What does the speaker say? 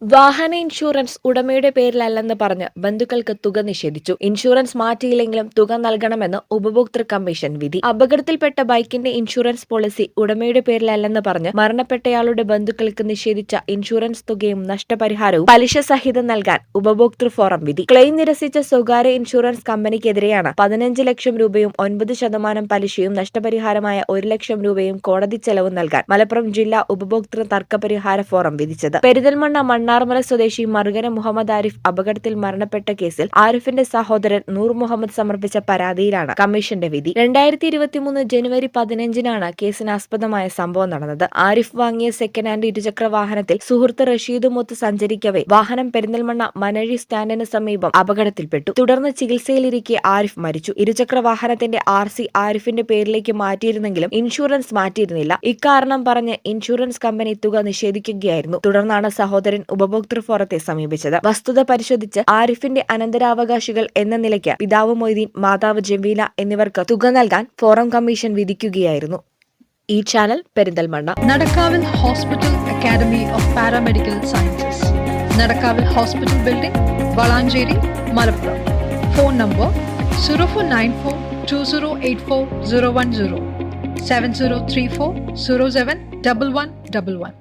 വാഹന ഇൻഷുറൻസ് ഉടമയുടെ പേരിലല്ലെന്ന് പറഞ്ഞ് ബന്ധുക്കൾക്ക് തുക നിഷേധിച്ചു. ഇൻഷുറൻസ് മാറ്റിയില്ലെങ്കിലും തുക നൽകണമെന്ന് ഉപഭോക്തൃ കമ്മീഷൻ വിധി. അപകടത്തിൽപ്പെട്ട ബൈക്കിന്റെ ഇൻഷുറൻസ് പോളിസി ഉടമയുടെ പേരിലല്ലെന്ന് പറഞ്ഞ് മരണപ്പെട്ടയാളുടെ ബന്ധുക്കൾക്ക് നിഷേധിച്ച ഇൻഷുറൻസ് തുകയും നഷ്ടപരിഹാരവും പലിശ സഹിതം നൽകാൻ ഉപഭോക്തൃ ഫോറം വിധി. ക്ലെയിം നിരസിച്ച സ്വകാര്യ ഇൻഷുറൻസ് കമ്പനിക്കെതിരെയാണ് 15 ലക്ഷം രൂപയും 9% പലിശയും നഷ്ടപരിഹാരമായ 1 ലക്ഷം രൂപയും കോടതി ചെലവും നൽകാൻ മലപ്പുറം ജില്ലാ ഉപഭോക്തൃ തർക്കപരിഹാര ഫോറം വിധിച്ചത്. പെരിന്തൽമണ്ണ മണ്ണാർമല സ്വദേശി മറുകര മുഹമ്മദ് ആരിഫ് അപകടത്തിൽ മരണപ്പെട്ട കേസിൽ ആരിഫിന്റെ സഹോദരൻ നൂർ മുഹമ്മദ് സമർപ്പിച്ച പരാതിയിലാണ് കമ്മീഷന്റെ വിധി. 2023 ജനുവരി 15-നാണ് കേസിനാസ്പദമായ സംഭവം നടന്നത്. ആരിഫ് വാങ്ങിയ സെക്കൻഡ് ഹാൻഡ് ഇരുചക്ര വാഹനത്തിൽ സുഹൃത്ത് റഷീദുമൊത്ത് സഞ്ചരിക്കവേ വാഹനം പെരിന്തൽമണ്ണ മനഴി സ്റ്റാൻഡിന് സമീപം അപകടത്തിൽപ്പെട്ടു. തുടർന്ന് ചികിത്സയിലിരിക്കെ ആരിഫ് മരിച്ചു. ഇരുചക്ര വാഹനത്തിന്റെ RC ആരിഫിന്റെ പേരിലേക്ക് മാറ്റിയിരുന്നെങ്കിലും ഇൻഷുറൻസ് മാറ്റിയിരുന്നില്ല. ഇക്കാരണം പറഞ്ഞ് ഇൻഷുറൻസ് കമ്പനി തുക നിഷേധിക്കുകയായിരുന്നു. തുടർന്നാണ് സഹോദരൻ ഉപഭോക്തൃ ഫോറത്തെ സമീപിച്ചത്. വസ്തുത പരിശോധിച്ച് ആരിഫിന്റെ അനന്തരാവകാശികൾ എന്ന നിലയ്ക്ക് പിതാവ് മൊയ്തീൻ, മാതാവ് ജമീല എന്നിവർക്ക് തുക നൽകാൻ ഫോറം കമ്മീഷൻ വിധിക്കുകയായിരുന്നു. ഈ ചാനൽ പെരിന്തൽമണ്ണ. നടക്കാവിൽ hospital academy of paramedical sciences, നടക്കാവിൽ hospital building, Valanchery, Malappuram. Phone number 04942084 010 7034 071111.